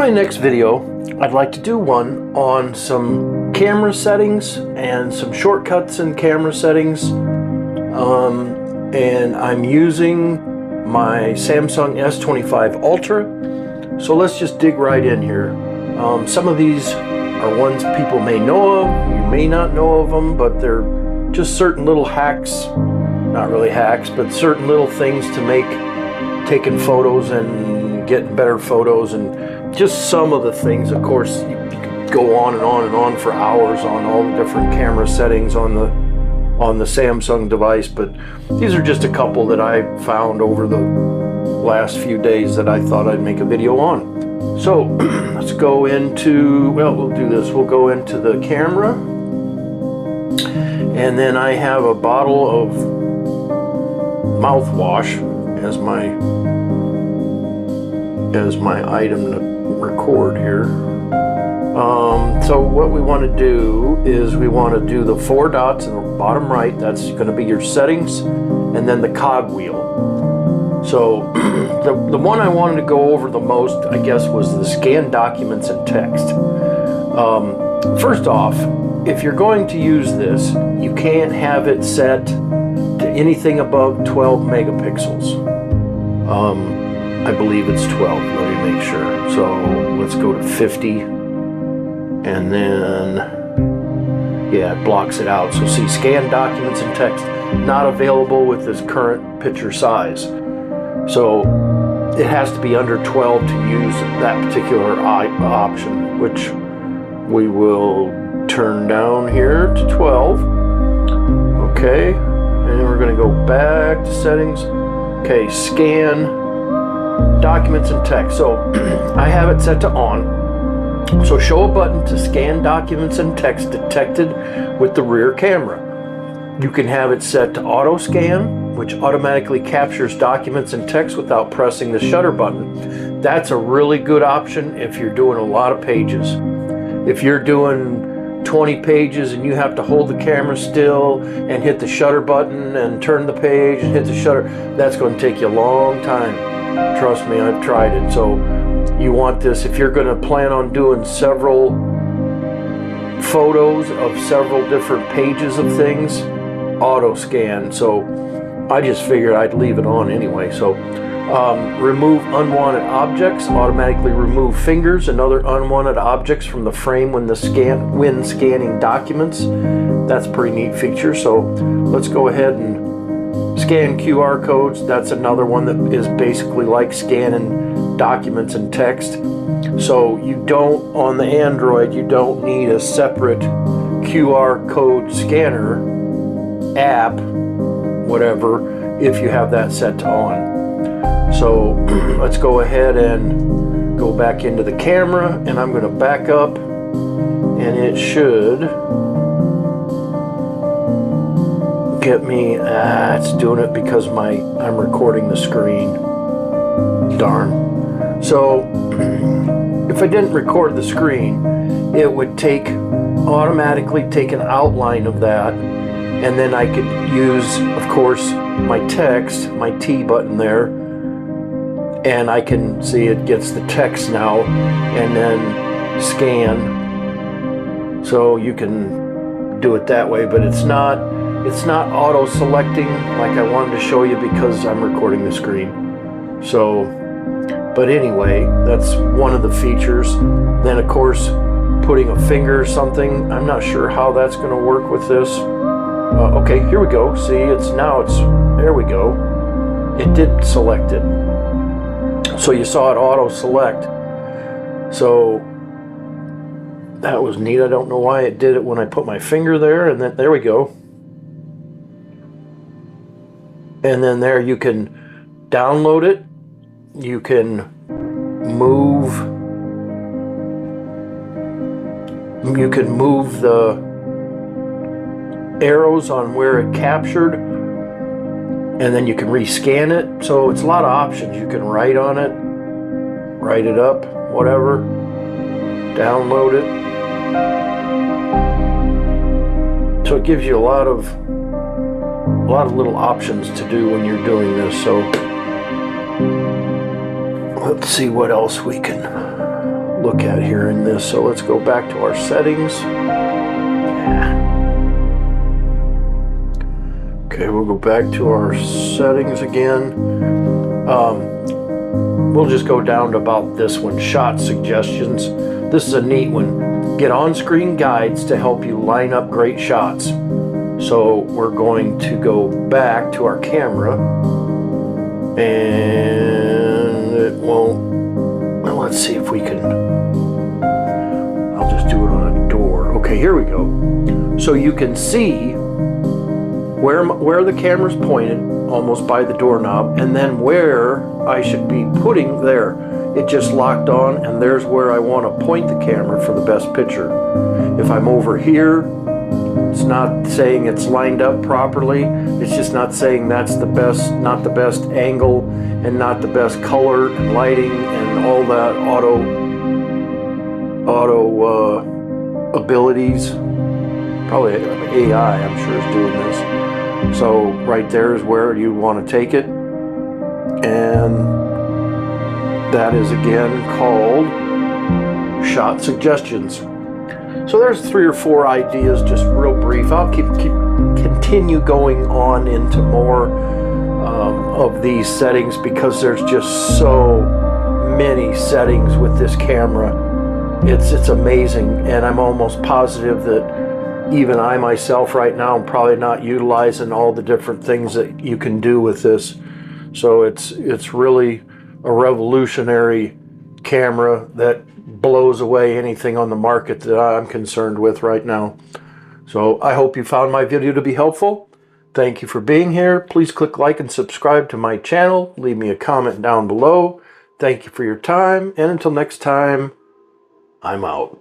my next video, I'd like to do one on some camera settings and some shortcuts in camera settings. And I'm using my Samsung S25 Ultra. So let's just dig right in here. Some of these are ones people may know of, you may not know of them, but they're just certain little hacks, not really hacks, but certain little things to make taking photos and getting better photos, and just some of the things. Of course, you could go on and on and on for hours on all the different camera settings on the Samsung device, but these are just a couple that I found over the last few days that I thought I'd make a video on. So let's go into, well, we'll do this. We'll go into the camera, and then I have a bottle of mouthwash as my item to record here. So what we want to do is we want to do the 4 dots in the bottom right. That's going to be your settings, and then the cogwheel. So the one I wanted to go over the most, I guess, was the scan documents and text. First off, if you're going to use this, you can't have it set to anything above 12 megapixels. I believe it's 12, let me make sure. So let's go to 50, and then, yeah, it blocks it out. So see, scan documents and text, not available with this current picture size. So it has to be under 12 to use that particular option, which we will turn down here to 12. Okay, and then we're going to go back to settings. Okay, scan documents and text. So I have it set to on. So show a button to scan documents and text detected with the rear camera. You can have it set to auto scan, which automatically captures documents and text without pressing the shutter button. That's a really good option if you're doing a lot of pages. If you're doing 20 pages and you have to hold the camera still and hit the shutter button and turn the page and hit the shutter, that's going to take you a long time. Trust me, I've tried it. So you want this if you're going to plan on doing several photos of several different pages of things, auto scan. So I just figured I'd leave it on anyway. So remove unwanted objects, automatically remove fingers and other unwanted objects from the frame when scanning documents. That's a pretty neat feature. So let's go ahead and scan QR codes. That's another one that is basically like scanning documents and text. So you don't, on the Android, you don't need a separate QR code scanner app, whatever, if you have that set to on. So let's go ahead and go back into the camera, and I'm going to back up, and it should get me, it's doing it because I'm recording the screen. Darn. So if I didn't record the screen, it would automatically take an outline of that, and then I could use, of course, my text, my T button there, and I can see it gets the text now, and then scan. So you can do it that way, but it's not auto selecting like I wanted to show you because I'm recording the screen. So, but anyway, that's one of the features. Then of course, putting a finger or something, I'm not sure how that's going to work with this. Okay, here we go. See, there we go. It did select it. So you saw it auto select. So that was neat. I don't know why it did it when I put my finger there, and then there we go. And then there you can download it. You can move the arrows on where it captured, and then you can rescan it. So it's a lot of options. You can write on it, write it up, whatever, download it. So it gives you a lot of little options to do when you're doing this. So let's see what else we can look at here in this. So let's go back to our settings. Okay, we'll go back to our settings again. We'll just go down to about this one, shot suggestions. This is a neat one. Get on-screen guides to help you line up great shots. So we're going to go back to our camera, and it won't. Well, let's see if we can. I'll just do it on a door. Okay, here we go. So you can see where the camera's pointed, almost by the doorknob, and then where I should be putting there. It just locked on, and there's where I want to point the camera for the best picture. If I'm over here, it's not saying it's lined up properly. It's just not saying that's the best, not the best angle, and not the best color and lighting and all that auto abilities. Probably AI, I'm sure, is doing this. So right there is where you want to take it, and that is again called shot suggestions. So there's 3 or 4 ideas, just real brief. I'll continue going on into more of these settings, because there's just so many settings with this camera. It's amazing, and I'm almost positive that even I myself right now am probably not utilizing all the different things that you can do with this. So it's really a revolutionary camera that blows away anything on the market that I'm concerned with right now. So I hope you found my video to be helpful. Thank you for being here. Please click like and subscribe to my channel. Leave me a comment down below. Thank you for your time, and until next time, I'm out.